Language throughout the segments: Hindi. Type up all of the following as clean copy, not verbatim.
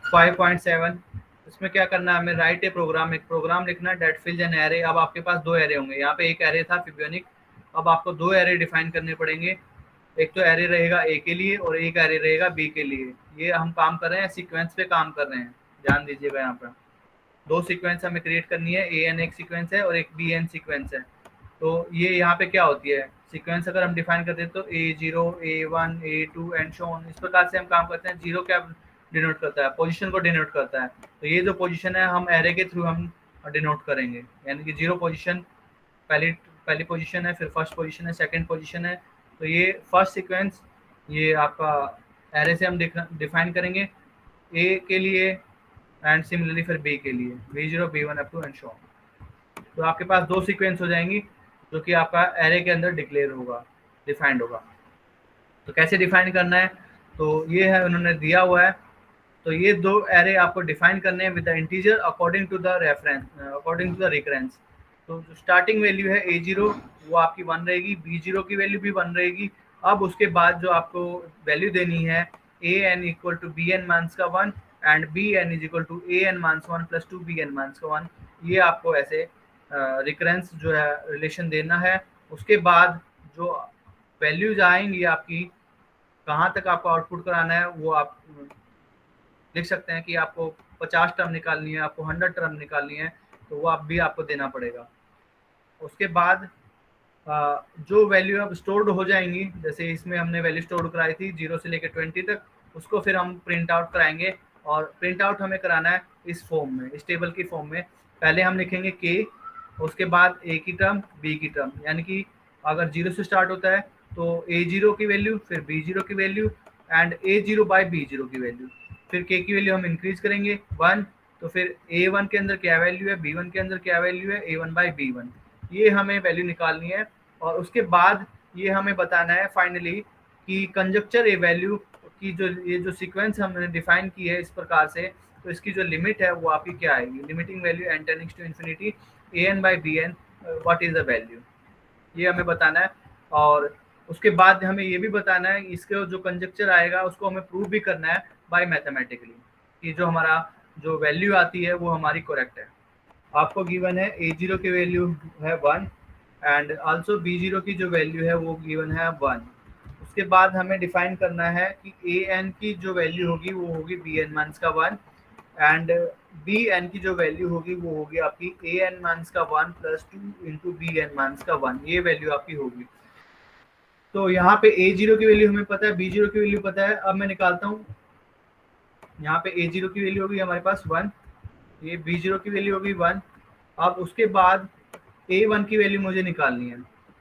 5.7 इसमें क्या करना है हमें, राइट ए प्रोग्राम, एक प्रोग्राम लिखना है डेट फिल्स एन एरे। अब आपके पास दो एरे होंगे, यहाँ पे एक एरे था फिबोनिक, अब आपको दो एरे डिफाइन करने पड़ेंगे। एक तो एरे रहेगा ए के लिए और एक एरे रहेगा बी के लिए। ये हम काम कर रहे हैं सीक्वेंस पे काम कर रहे हैं, ध्यान दीजिएगा। यहाँ पर दो सीक्वेंस हमें क्रिएट करनी है, ए एन एक सीक्वेंस है और एक बी एन सीक्वेंस है। तो ये यहाँ पे क्या होती है सीक्वेंस अगर हम डिफाइन करते हैं तो A0 A1 A2 and so on, इस प्रकार से हम काम करते हैं। जीरो क्या डिनोट करता है, पोजीशन को डिनोट करता है। तो ये जो पोजीशन है हम एरे के थ्रू हम डिनोट करेंगे, यानी कि जीरो पोजीशन पहली पहली पोजीशन है, फिर फर्स्ट पोजीशन है, सेकंड पोजीशन है। तो ये फर्स्ट सीक्वेंस ये आपका एरे से हम डिफाइन करेंगे ए के लिए एंड सिमिलरली फिर बी के लिए B0 B1 up to and so on. तो आपके पास दो सीक्वेंस हो जाएंगी जो कि आपका एरे के अंदर डिक्लेयर होगा, डिफाइंड होगा। तो कैसे डिफाइन करना है, तो ये है उन्होंने दिया हुआ है। तो ये दो एरे आपको डिफाइन करने हैं with the integer according to the reference, according to the recurrence. तो जो स्टार्टिंग वैल्यू है A0 वो आपकी 1 रहेगी, B0 की वैल्यू भी 1 रहेगी। अब उसके बाद जो आपको वैल्यू देनी है AN equal to BN minus का 1 and BN is equal to AN minus 1 plus 2 BN minus का 1। ये आपको ऐसे रिकरेंस जो है रिलेशन देना है। उसके बाद जो वैल्यूज आएंगी आपकी, कहाँ तक आपको आउटपुट कराना है वो आप लिख सकते हैं कि आपको 50 टर्म निकालनी है, आपको 100 टर्म निकालनी है, तो वो आप भी आपको देना पड़ेगा। उसके बाद जो वैल्यू अब स्टोर्ड हो जाएंगी, जैसे इसमें हमने वैल्यू स्टोर कराई थी 0 से लेकर 20 तक, उसको फिर हम प्रिंट आउट कराएंगे। और प्रिंट आउट हमें कराना है इस फॉर्म में, इस टेबल की फॉर्म में। पहले हम लिखेंगे के, उसके बाद ए की टर्म बी की टर्म, यानी कि अगर 0 से स्टार्ट होता है तो A0 की वैल्यू, फिर B0 की value and A0 by B0 की वैल्यू, फिर के की वैल्यू हम इंक्रीज करेंगे 1। तो फिर A1 के अंदर क्या वैल्यू है, B1 के अंदर क्या वैल्यू है, A1 बाई B1, ये हमें वैल्यू निकालनी है। और उसके बाद ये हमें बताना है फाइनली कि कंजक्चर ए वैल्यू की जो ये जो सीक्वेंस हमने डिफाइन की है इस प्रकार से, तो इसकी जो लिमिट है वो आपकी क्या आएगी, limiting value n tending to infinity AN by BN what is the value, ये हमें बताना है। और उसके बाद हमें ये भी बताना है इसके जो कंजक्चर आएगा उसको हमें प्रूव भी करना है बाय मैथमेटिकली कि जो हमारा जो वैल्यू आती है वो हमारी करेक्ट है। आपको गिवन है A0 की वैल्यू है 1 एंड आल्सो B0 की जो वैल्यू है वो गिवन है 1। उसके बाद हमें डिफाइन करना है कि AN की जो वैल्यू होगी वो होगी BN माइनस का 1 एंड BN की जो वैल्यू होगी वो होगी आपकी AN माइनस का 1 प्लस 2 इंटू BN माइनस का 1, ये वैल्यू आपकी होगी। तो यहाँ पे A0 की वैल्यू हमें पता है, B0 की वैल्यू पता है। अब मैं निकालता हूँ, यहाँ पे A0 की वैल्यू होगी हमारे पास 1, ये B0 की वैल्यू होगी 1। अब उसके बाद A1 की वैल्यू मुझे निकालनी है,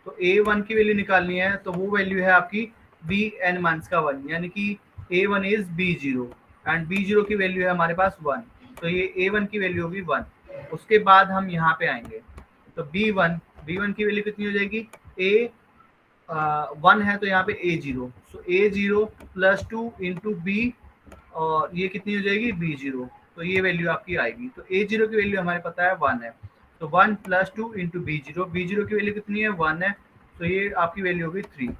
तो A1 की वैल्यू निकालनी है तो वो वैल्यू है आपकी BN माइनस का 1, यानी कि A1 is B0 and B0 की वैल्यू है हमारे पास 1, तो ये A1 की वैल्यू होगी 1। उसके बाद हम यहाँ पे आएंगे तो B1 की वैल्यू कितनी हो जाएगी, A1 है तो यहाँ पे A0, सो A0 प्लस 2 इंटू B और ये कितनी हो जाएगी B0, तो ये वैल्यू आपकी आएगी। तो A0 की वैल्यू हमारे पता है 1 है, तो 1 प्लस 2 इंटू B0, B0 की वैल्यू कितनी है 1 है, तो ये आपकी वैल्यू होगी 3।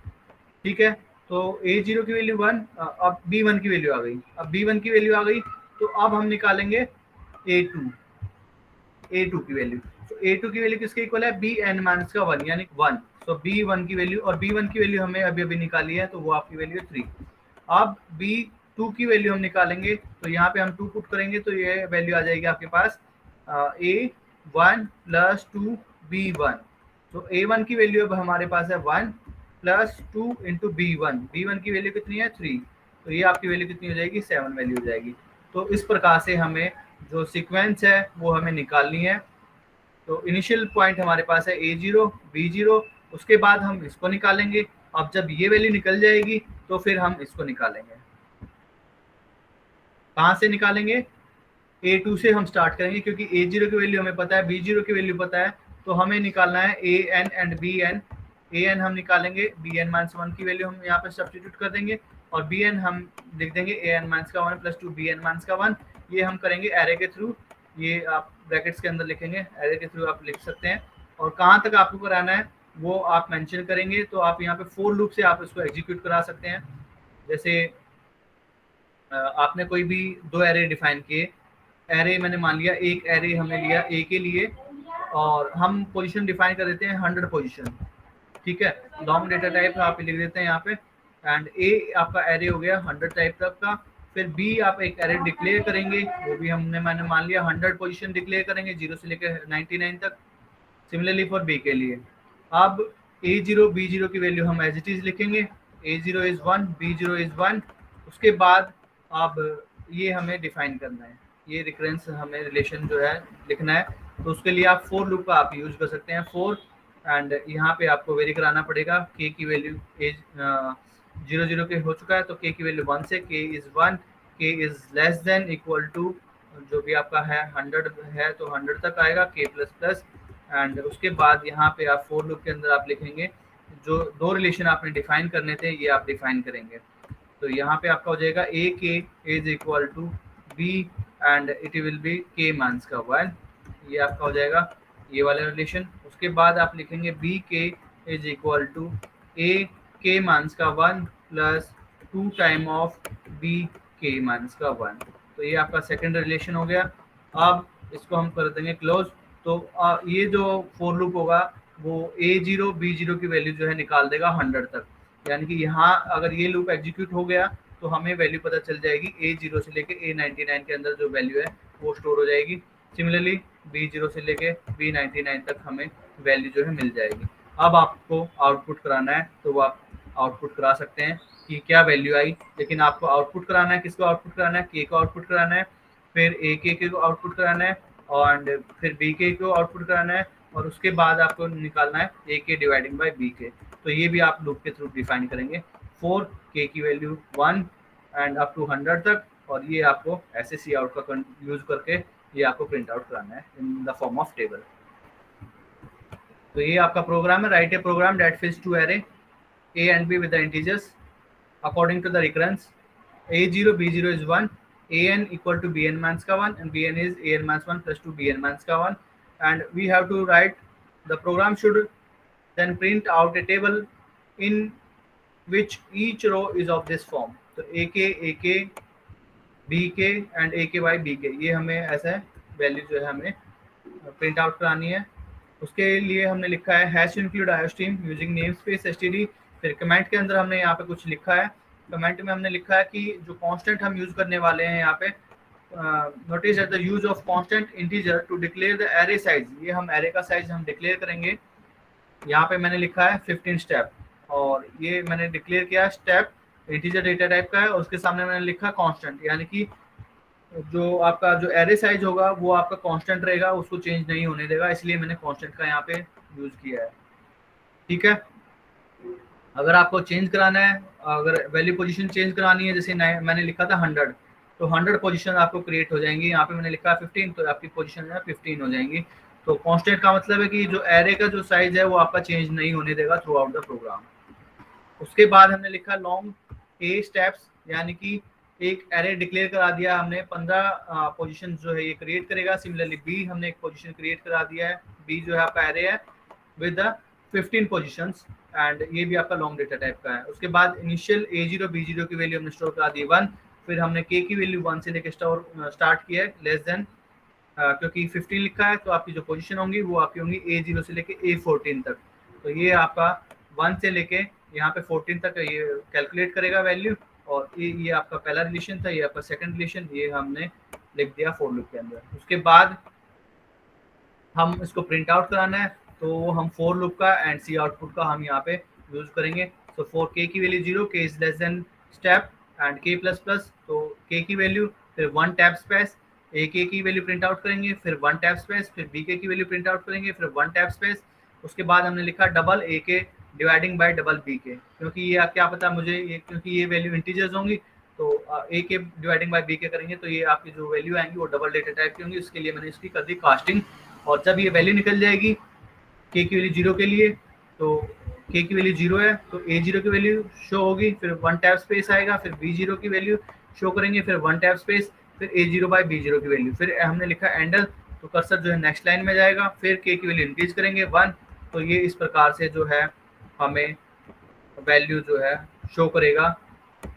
ठीक है, तो A0 की वैल्यू 1, अब B1 की वैल्यू आ गई। अब B1 की वैल्यू आ गई तो अब हम निकालेंगे A2 की वैल्यू। तो A2 की वैल्यू किसके इक्वल है, BN माइनस का 1 यानी 1। तो B1 की वैल्यू, और B1 की वैल्यू हमें अभी अभी निकाली है तो वो आपकी वैल्यू है 3। अब B2 की वैल्यू हम निकालेंगे तो यहाँ पे हम 2 पुट करेंगे तो ये वैल्यू आ जाएगी आपके पास A1 प्लस 2 B1। तो A1 की वैल्यू अब हमारे पास है 1 प्लस 2 इंटू B1 की वैल्यू कितनी है 3, तो ये आपकी वैल्यू कितनी हो जाएगी 7 वैल्यू हो जाएगी। तो इस प्रकार से हमें जो सीक्वेंस है वो हमें निकालनी है। तो इनिशियल पॉइंट हमारे पास है A0 B0, उसके बाद हम इसको निकालेंगे। अब जब ये वैल्यू निकल जाएगी तो फिर हम इसको निकालेंगे। कहाँ से निकालेंगे, A2 से हम स्टार्ट करेंगे क्योंकि A0 की वैल्यू हमें पता है, B0 की वैल्यू पता है, तो हमें निकालना है AN एंड BN। AN हम निकालेंगे, BN माइनस 1 की वैल्यू हम यहाँ पे सब्स्टिट्यूट कर देंगे और BN हम लिख देंगे AN माइनस का 1 प्लस 2 BN माइनस का 1। ये हम करेंगे एरे के थ्रू, ये आप ब्रैकेट्स के अंदर लिखेंगे, एरे के थ्रू आप लिख सकते हैं। और कहाँ तक आपको कराना है वो आप मेंशन करेंगे, तो आप यहाँ पे फोर लूप से आप इसको एग्जीक्यूट करा सकते हैं। जैसे आपने कोई भी दो एरे डिफाइन किए, एरे मैंने मान लिया, एक एरे हमने लिया ए के लिए और हम पोजीशन डिफाइन कर देते हैं 100 पोजीशन, ठीक है। लॉन्ग डेटा टाइप आप लिख देते हैं यहाँ पे, एंड ए आपका एरे हो गया 100 टाइप तक का। फिर बी आप एक एरे डिक्लेयर करेंगे, वो भी मैंने मान लिया 100 पोजीशन डिक्लेयर करेंगे 0 से लेकर 99 तक। सिमिलरली फॉर बी के लिए अब A0 B0 की वैल्यू हम एज इट इज लिखेंगे, A0 इज 1, B0 इज 1। उसके बाद अब ये हमें डिफाइन करना है, ये रिकरेंस हमें रिलेशन जो है लिखना है। तो उसके लिए आप फोर लूप का आप यूज कर सकते हैं, फोर, एंड यहाँ पे आपको वेरी कराना पड़ेगा k की वैल्यू एज 0 के हो चुका है तो k की वैल्यू 1 से k is 1, k is less than equal to जो भी आपका है 100 है तो 100 तक आएगा k प्लस प्लस। एंड उसके बाद यहाँ पे आप फोर लूप के अंदर आप लिखेंगे जो दो रिलेशन आपने डिफाइन करने थे ये आप डिफाइन करेंगे। तो यहाँ पे आपका हो जाएगा a k is equal to b and it will be k मान्स का 1, ये आपका हो जाएगा ये वाला रिलेशन। उसके बाद आप लिखेंगे बी के इज इक्वल टू ए के मान्स का 1 plus 2 time of B k मान्स का 1, तो ये आपका सेकेंड रिलेशन हो गया। अब इसको हम कर देंगे क्लोज। तो ये जो फोर लूप होगा वो A0 B0 की वैल्यू जो है निकाल देगा 100 तक, यानी कि यहाँ अगर ये लूप एग्जीक्यूट हो गया तो हमें वैल्यू पता चल जाएगी A0 से लेके A99 के अंदर जो वैल्यू है वो स्टोर हो जाएगी। सिमिलरली B0 से लेके B99 तक हमें वैल्यू जो है मिल जाएगी। अब आपको आउटपुट कराना है तो वो आप आउटपुट करा सकते हैं कि क्या वैल्यू आई, लेकिन आपको आउटपुट कराना है, किसको आउटपुट कराना है, के को आउटपुट कराना है, फिर ए के को आउटपुट कराना है और फिर बी के को आउटपुट कराना है, और उसके बाद आपको निकालना है ए के डिवाइडिंग बाय बी के। तो ये भी आप लूप के थ्रू डिफाइन करेंगे, 4 के की वैल्यू 1 एंड अप टू 100 तक, और ये आपको ऐसे सी आउट का यूज करके ये आपको प्रिंट आउट कराना है in the form of table. तो ये आपका प्रोग्राम है, right a program that fills two array a and b with the integers according to the recurrence A0 B0 is 1, an equal to bn mans ka 1 and bn is an mans 1 plus 2 bn mans ka 1, and we have to write the program should then print out a table in which each row is of this form। तो ak bk and ak by bk ये हमें ऐसा वैल्यू जो है हमें प्रिंट आउट करानी है। उसके लिए हमने लिखा है hash include iostream using name space STD. फिर कमेंट के अंदर हमने यहाँ पे कुछ लिखा है, कमेंट में हमने लिखा है कि जो कांस्टेंट हम यूज करने वाले हैं यहाँ पे, notice that the use of constant integer to declare the array size, ये हम एरे का साइज हम डिक्लेयर करेंगे। यहाँ पे मैंने लिखा है 15 स्टेप, और ये मैंने डिक्लेयर किया स्टेप इंटीजर डेटा टाइप का है, और उसके सामने मैंने लिखा कांस्टेंट, यानी कि जो आपका जो एरे साइज होगा वो आपका कांस्टेंट रहेगा, उसको चेंज नहीं होने देगा, इसलिए मैंने कांस्टेंट का यहाँ पे यूज किया है। ठीक है, अगर आपको चेंज कराना है, अगर वैल्यू पोजीशन चेंज करानी है, जैसे मैंने लिखा था 100, तो 100 पोजीशन आपको क्रिएट हो जाएंगी। यहाँ पे मैंने लिखा है 15, तो आपकी पोजीशन है 15 हो जाएंगी। तो कांस्टेंट का मतलब है कि जो एरे का जो साइज है वो आपका चेंज नहीं होने देगा थ्रू आउट द प्रोग्राम। उसके बाद हमने लिखा लॉन्ग ए स्टेप्स, यानी कि एक एरे डिक्लेयर करा दिया हमने, 15 पोजीशन जो है ये क्रिएट करेगा। सिमिलरली बी हमने एक पोजीशन क्रिएट करा दिया है, बी जो है आपका एरे है विद 15 पोजीशंस, एंड ये भी आपका लॉन्ग डेटा टाइप का है। उसके बाद इनिशियल A0 B0 की वैल्यू हमने स्टोर करा दी 1, फिर हमने k की वैल्यू 1 से लेकर स्टार्ट किया है लेस देन, क्योंकि 15 लिखा है तो आपकी जो पोजीशन होंगी वो आपकी होंगी A0 से लेके A14 तक। तो ये आपका 1 से लेके यहाँ पे 14 तक ये कैलकुलेट करेगा वैल्यू, और ये आपका पहला रिलेशन था, ये आपका सेकंड रिलेशन, ये हमने लिख दिया फॉर लूप के अंदर। उसके बाद हम इसको प्रिंट आउट कराना है, तो हम फॉर लूप का एंड सी आउटपुट का हम यहाँ पे यूज करेंगे। तो फॉर k की value 0, k is less then step and k plus plus, तो k की वैल्यू फिर 1 टैब स्पेस, a k की वैल्यू प्रिंट आउट करेंगे, फिर 1 टैब स्पेस, फिर b k की वैल्यू प्रिंट आउट करेंगे, फिर 1 टैब स्पेस। उसके बाद हमने लिखा double a k dividing by double b k, क्योंकि ये क्या पता मुझे ये, क्योंकि ये वैल्यू इंटीजर्स होंगी, तो a k dividing by b k करेंगे तो ये आपकी जो वैल्यू आएंगी वो डबल डेटा टाइप की होंगी। उसके लिए मैंने इसकी कर दी कास्टिंग, और जब ये वैल्यू निकल जाएगी k की वैल्यू 0 के लिए, तो k की वैल्यू 0 है तो A0 की वैल्यू शो होगी, फिर 1 टैब स्पेस आएगा, फिर B0 की वैल्यू शो करेंगे, फिर 1 टैब स्पेस, फिर A0 बाय B0 की वैल्यू, फिर हमने लिखा एंडल, तो कर्सर जो है नेक्स्ट लाइन में जाएगा, फिर k की वैल्यू इंक्रीज करेंगे 1, तो ये इस प्रकार से जो है हमें वैल्यू जो है शो करेगा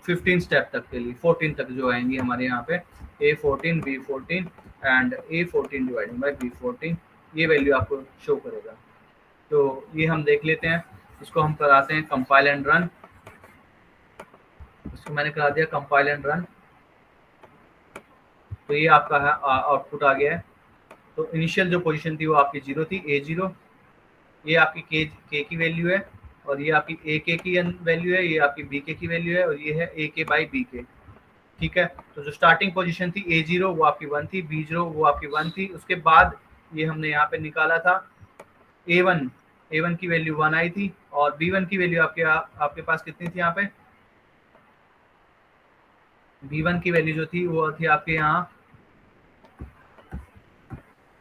15 स्टेप तक के लिए, 14 तक जो आएंगी हमारे यहाँ पे A14 B14 and A14 divided by B14, ये वैल्यू आपको शो करेगा। तो ये हम देख लेते हैं, इसको हम कराते हैं कंपाइल एंड रन। इसको मैंने करा दिया कंपाइल एंड रन, तो ये आपका है आउटपुट आ गया है। तो इनिशियल जो पोजीशन थी वो आपकी 0 थी, A0, ये आपकी के की वैल्यू है, और ये आपकी ए के की वैल्यू है, ये आपकी बी के की वैल्यू है, और ये है ए के बाई बी के। ठीक है, तो जो स्टार्टिंग पोजीशन थी A0 वो आपकी 1 थी, B0 वो आपकी 1 थी, उसके बाद ये हमने यहाँ पे निकाला था A1 की वैल्यू 1 आई थी, और B1 की वैल्यू आपके पास कितनी थी यहाँ पे, B1 की वैल्यू जो थी वो थी आपके यहाँ,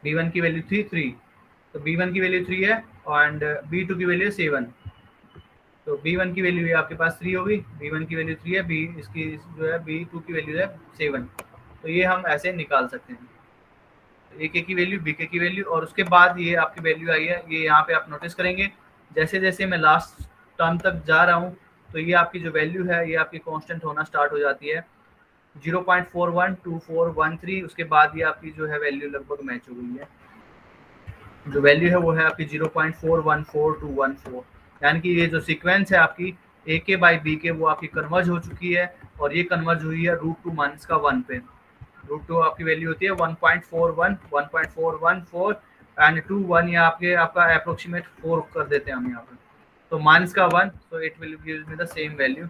B1 की वैल्यू थी 3, तो B1 की वैल्यू 3 है, एंड B2 की वैल्यू 7, तो B1 की वैल्यू आपके पास 3 होगी, B1 की वैल्यू 3 है, बी इसकी जो है B2 की वैल्यू है 7। तो ये हम ऐसे निकाल सकते हैं, ए के की वैल्यू, बी के की वैल्यू, और उसके बाद ये आपकी वैल्यू आई है। ये यहाँ पे आप नोटिस करेंगे जैसे जैसे मैं लास्ट टर्म तक जा रहा हूँ, तो ये आपकी जो वैल्यू है ये आपकी कांस्टेंट होना स्टार्ट हो जाती है 0.412413। उसके बाद ये आपकी जो है वैल्यू लगभग मैच हो गई है, जो वैल्यू है वो है आपकी 0.414214, यानी कि ये जो सीक्वेंस है आपकी ए के बाई बी के वो आपकी कन्वर्ज हो चुकी है, और ये कन्वर्ज हुई है √2 माइनस का 1 पे। √2 आपकी वैल्यू होती है 1.41 एंड 2 1, या आपका अप्रोक्सीमेट 4 कर देते हैं हम यहाँ पे, तो माइनस का 1, तो it will give me the same value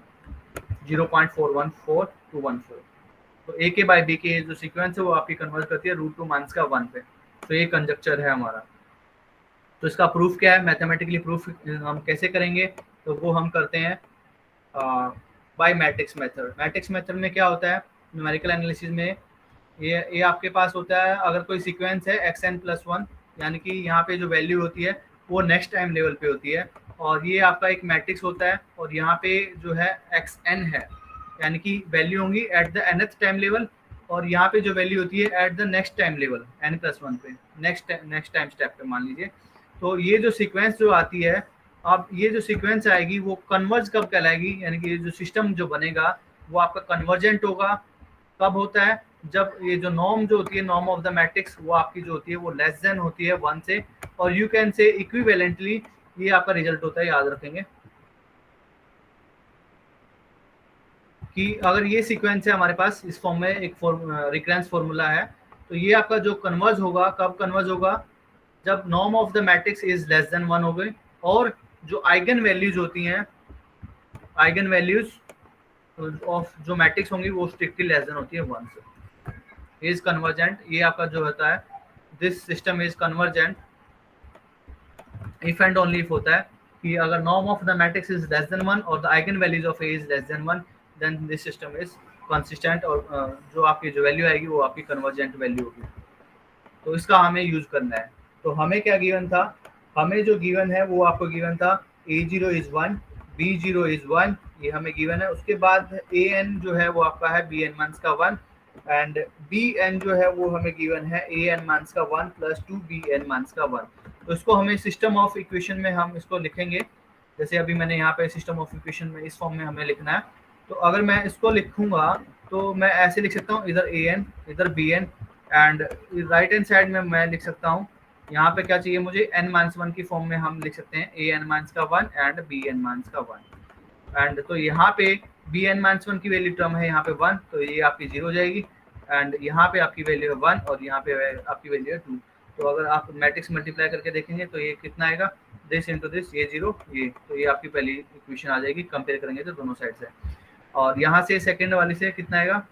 0.414214। तो ए के बाई बी के जो सीक्वेंस है वो आपकी कन्वर्ज करती है √2 माइनस का 1 पे। तो ये कंजक्चर है हमारा। तो इसका प्रूफ क्या है, मैथमेटिकली प्रूफ हम कैसे करेंगे, तो वो हम करते हैं by matrix method. Matrix method में क्या होता है, न्यूमेरिकल एनालिसिस में ये आपके पास होता है, अगर कोई सीक्वेंस है xn+1, यानी कि यहाँ पे जो वैल्यू होती है वो नेक्स्ट टाइम लेवल पे होती है, और ये आपका एक मैट्रिक्स होता है, और यहाँ पे जो है xn है, यानी कि वैल्यू होंगी at the nth time level, और यहाँ पे जो वैल्यू होती है at the next time level n+1 पे, नेक्स्ट टाइम स्टेप पे मान लीजिए। तो ये जो सीक्वेंस जो आती है, अब ये जो सीक्वेंस आएगी वो कन्वर्ज कब कहलाएगी, यानी कि ये जो सिस्टम जो बनेगा वो आपका कन्वर्जेंट होगा। कब होता है, जब ये जो नॉर्म जो होती है, नॉर्म ऑफ द मैट्रिक्स, वो आपकी जो होती है वो लेस देन होती है 1 से, और यू कैन से इक्विवेलेंटली ये आपका रिजल्ट होता है, याद रखेंगे कि अगर ये सीक्वेंस है हमारे पास इस फॉर्म में, एक रिकरेंस फॉर्मूला है, तो ये आपका जो कन्वर्ज होगा, कब कन्वर्ज होगा, जब norm of the matrix is less than 1 हो गए, और जो आइगन वैल्यूज होती हैं, आइगन वैल्यूज ऑफ जो मैट्रिक्स होंगी वो स्ट्रिक्टली लेस देन होती है 1 से। इज कन्वर्जेंट, ये आपका जो होता है, this system is convergent if and only if होता है कि अगर norm of the matrix is less than 1 और the eigen values of a is less than 1, then this system is consistent, और जो आपकी जो वैल्यू आएगी वो आपकी कन्वर्जेंट वैल्यू होगी। तो इसका हमें यूज करना है। तो हमें क्या गिवन था, हमें जो गिवन है वो आपको गिवन था A0 इज 1, B0 इज 1, ये हमें गिवन है। उसके बाद AN जो है वो आपका है BN माइनस का 1, एंड BN जो है वो हमें गिवन है AN माइनस का 1 प्लस 2BN माइनस का 1। तो इसको हमें सिस्टम ऑफ इक्वेशन में हम इसको लिखेंगे, जैसे अभी मैंने यहाँ पे सिस्टम ऑफ इक्वेशन में इस फॉर्म में हमें लिखना है। तो अगर मैं इसको लिखूंगा तो मैं ऐसे लिख सकता हूँ, इधर AN इधर BN, and right hand side में मैं लिख सकता हूँ, यहाँ पे क्या चाहिए मुझे, n-1 की फॉर्म में हम लिख सकते हैं AN- का 1 एंड BN- का 1, एंड तो यहाँ पे BN-1 की वैल्यू टर्म है यहाँ पे 1, तो ये आपकी 0 हो जाएगी, एंड यहाँ पे आपकी वैल्यू है 1 और यहाँ पे आपकी वैल्यू है 2। तो अगर आप मैट्रिक्स मल्टीप्लाई करके देखेंगे तो ये कितना आएगा, दिस इंटू दिस, ये 0 ये, तो ये आपकी पहली इक्वेशन आ जाएगी, कंपेयर करेंगे तो दोनों साइड से। और यहाँ से सेकेंड वाली से कितना आएगा,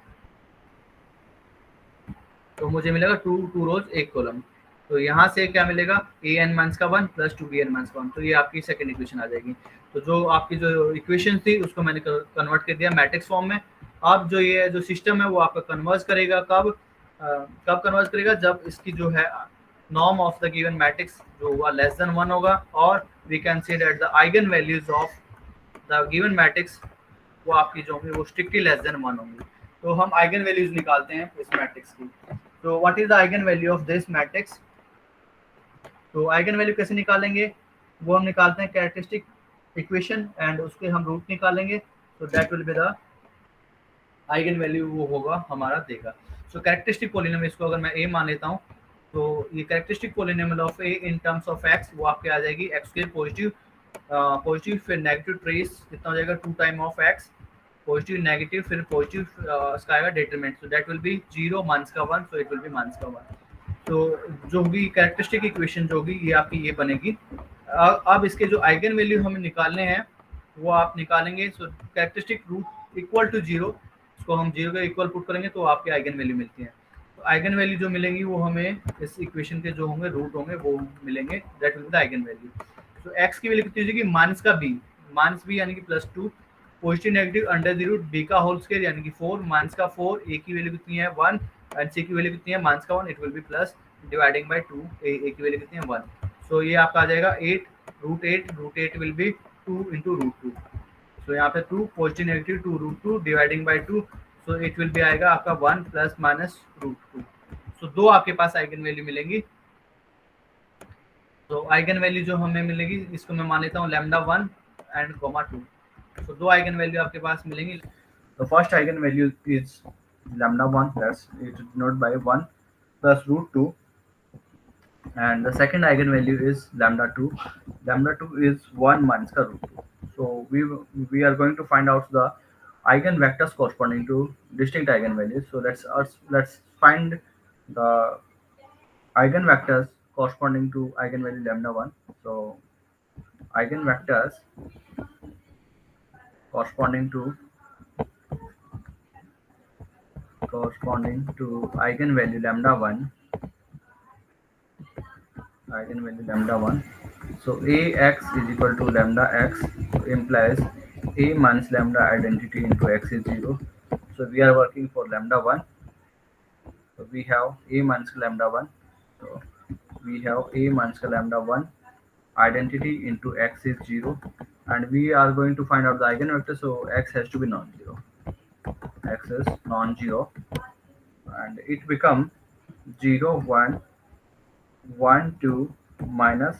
तो मुझे मिलेगा 2 रोज 1 कॉलम। तो यहाँ से क्या मिलेगा, AN- का 1 प्लस 2BN- का 1, तो ये आपकी सेकंड इक्वेशन आ जाएगी। तो जो आपकी जो इक्वेशन थी उसको मैंने कन्वर्ट कर दिया मैट्रिक्स फॉर्म में। अब जो ये जो सिस्टम है वो आपका कन्वर्ज करेगा, कब कन्वर्ज करेगा, जब इसकी जो है norm of the given matrix जो हुआ लेस देन 1 होगा, और we can see that the eigen values of the given matrix वो आपकी जो होंगी वो स्ट्रिक्टली लेस देन 1 होंगी। तो हम आइगन वैल्यूज निकालते हैं इस मैट्रिक्स की। तो what is the eigen value of this matrix, तो आइगन वैल्यू कैसे निकालेंगे, वो हम निकालते हैं कैरेक्टरिस्टिक इक्वेशन, एंड उसके हम रूट निकालेंगे। तो that will be the eigen value वो होगा हमारा देगा। सो कैरेक्टरिस्टिक पॉलिनोमियल, इसको अगर मैं ए मान लेता हूँ तो ये characteristic polynomial of A in terms of x वो आपके आ जाएगी एक्स के पॉजिटिव पॉजिटिव फिर नेगेटिव ट्रेस कितना हो जाएगा 2 time of x, positive negative फिर पॉजिटिव इसका आएगा determinant, so that will be 0 minus का 1, सो इट विल बी माइनस का 1। तो जो भी कैरेक्टरिस्टिक इक्वेशन जो होगी ये आपकी ये बनेगी। अब इसके जो आइगन वैल्यू हमें निकालने हैं वो आप निकालेंगे। सो कैरेक्टरिस्टिक रूट इक्वल टू 0, इसको हम 0 के इक्वल पुट करेंगे तो आपकी आइगन वैल्यू मिलती है। तो आइगन वैल्यू जो मिलेंगी वो हमें इस इक्वेशन के जो होंगे रूट होंगे वो मिलेंगे, that will be the eigen value. तो एक्स की वैल्यू कितनी हो जाएगी माइनस का बी, माइनस बी यानी कि +2, positive negative under the root b का होल स्क्वायर यानी कि 4, माइनस का 4, ए की वैल्यू कितनी है 1 एंड सी की वैल्यू कितनी है माइनस का 1, it will B plus dividing by 2, ए की वैल्यू कितनी है 1। सो ये आपका आ जाएगा 8 root 8 will be 2 into root 2। So यहाँ पे 2 positive negative 2 root 2 dividing by 2, so it will be आएगा आपका 1 प्लस माइनस रूट 2। सो दो आपके पास आइगन वैल्यू मिलेंगी। तो आइगन वैल्यू जो हमें मिलेगी इसको मैं मान लेता हूँ लैम्डा 1 एंड कोमा 2। सो दो आइगन वैल्यू आपके पास मिलेंगी। The first eigenvalue is lambda 1, that's it denoted by 1 plus root 2, and the second eigenvalue is lambda 2. Lambda 2 is 1 minus ka root 2. So we are going to find out the eigenvectors corresponding to distinct eigenvalues. So let's find the eigenvectors corresponding to eigenvalue lambda 1. So eigenvectors corresponding to eigenvalue lambda 1, so ax is equal to lambda x implies a minus lambda identity into x is 0. So we are working for lambda 1, so we have a minus lambda 1, so we have a minus lambda 1 identity into x is 0, and we are going to find out the eigenvector, so x has to be non-zero, x is non-zero, and it become 0 1 1 2 minus,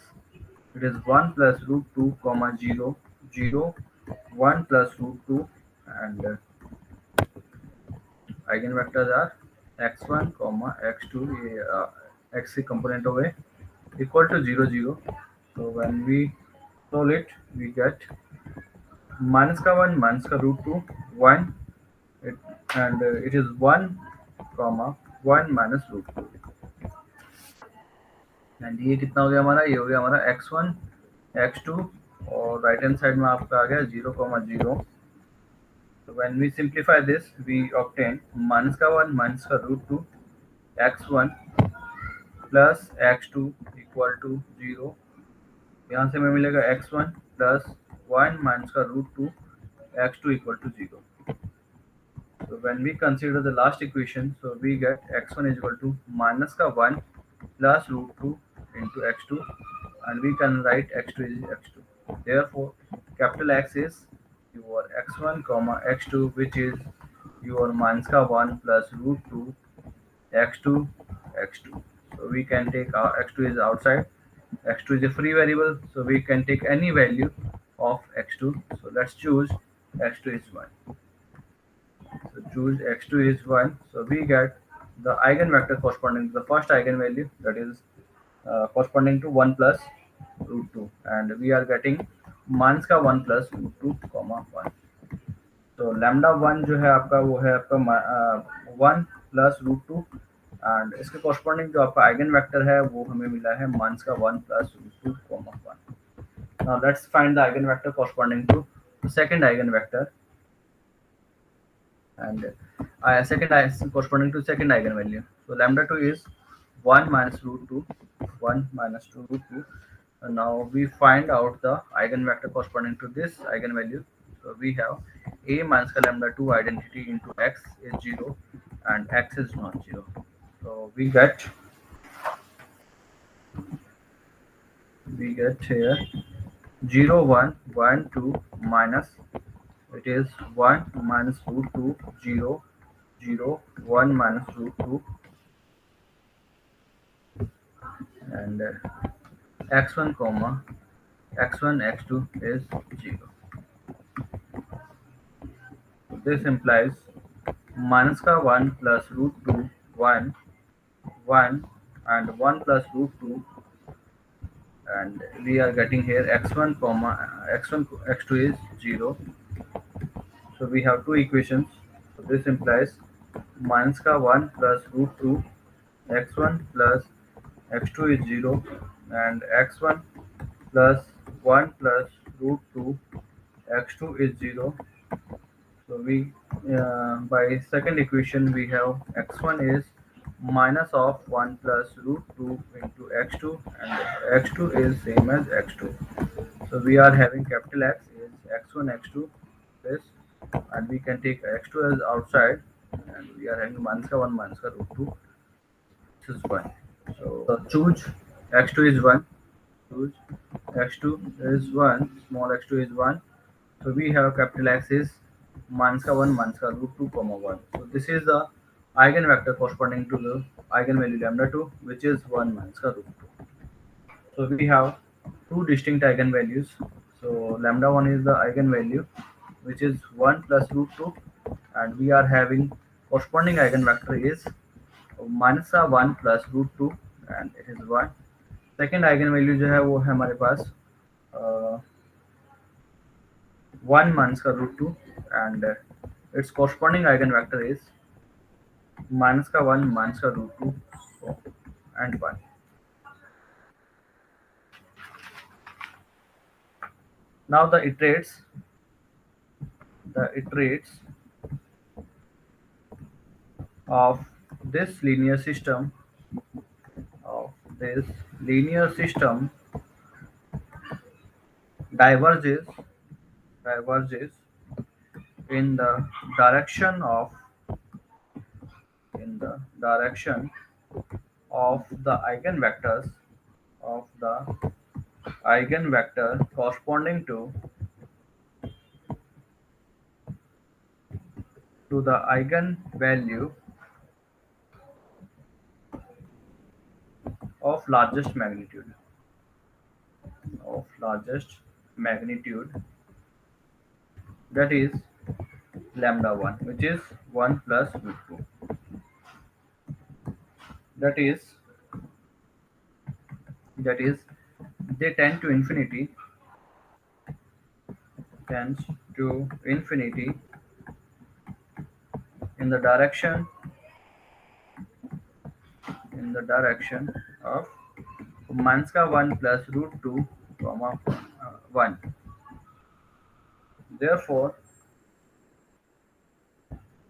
it is 1 plus root 2 comma 0 0 1 plus root 2, and eigenvectors are x1 comma x2, x component of a equal to 0 0. So when we solve it we get minus ka 1 minus ka root 2 1, it, and it is 1 comma 1 minus root 2, and ये कितना हो गया हमारा, ये हो गया हमारा x1 x2 और राइट हैंड साइड में आपका आ गया 0,0। तो when we simplify this we obtain minus का 1 माइनस का root 2 x1 plus x2 equal to 0, यहाँ से हमें मिलेगा x1 प्लस 1 माइनस का root 2 x2 equal to 0. So when we consider the last equation, so we get x1 is equal to minus ka 1 plus root 2 into x2, and we can write x2 is x2. Therefore, capital X is your x1 comma x2, which is your minus ka 1 plus root 2 x2 x2. So we can take our x2 is outside. X2 is a free variable, so we can take any value of x2. So let's choose x2 is 1. So choose x2 is 1. So we get the eigenvector corresponding to the first eigenvalue, that is corresponding to 1 plus root 2, and we are getting minus का 1 plus root 2 comma 1. तो lambda 1 जो है आपका वो है आपका 1 plus root 2, एंड इसके corresponding जो आपका eigenvector है वो हमें मिला है minus का 1 plus root 2 comma 1. Now let's find the eigenvector corresponding to the second eigenvector, and second corresponding to second eigenvalue. So lambda 2 is 1 minus root 2, 1 minus 2 root 2. And now we find out the eigenvector corresponding to this eigenvalue. So we have a minus lambda 2 identity into x is 0 and x is non-zero. So we get here 0 1 1 2 minus, it is 1 minus root 2 0 0 1 minus root 2, and x1 comma x1 x2 is 0. So this implies minus का 1 plus root 2 1 1 and 1 plus root 2, and we are getting here x1 comma x1 x2 is 0. So we have two equations. So this implies minus का 1 plus root 2 x1 plus x2 is 0, and x1 plus 1 plus root 2 x2 is 0. So we by second equation we have x1 is minus of 1 plus root 2 into x2, and x2 is same as x2. So we are having capital X is x1 x2 this, and we can take x2 as outside, and we are having minus ka 1 minus ka root 2, this is 1. So choose x2 is 1, choose x2 is 1, small x2 is 1. So we have capital X is minus ka 1 minus ka root 2 comma 1. So this is the eigenvector corresponding to the eigenvalue lambda 2, which is 1 minus ka root 2. So we have two distinct eigenvalues. So lambda 1 is the eigenvalue, which is 1 plus root 2, and we are having corresponding eigenvector is minus का 1 plus root 2, and it is 1. Second eigen value जो है वो है हमारे पास 1 माइनस का root 2, and its corresponding eigen vector is minus का 1 माइनस का root 2 and 1. Now the iterates of this linear system diverges in the direction of the eigenvector corresponding to the eigenvalue of largest magnitude, that is lambda 1, which is 1 plus root 2. That is they tend to infinity in the direction of minus का 1 plus root 2 comma 1. Therefore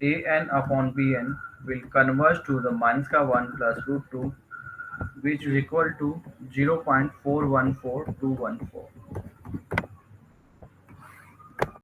an upon bn will converge to the minus का 1 plus root 2, which is equal to 0.414214.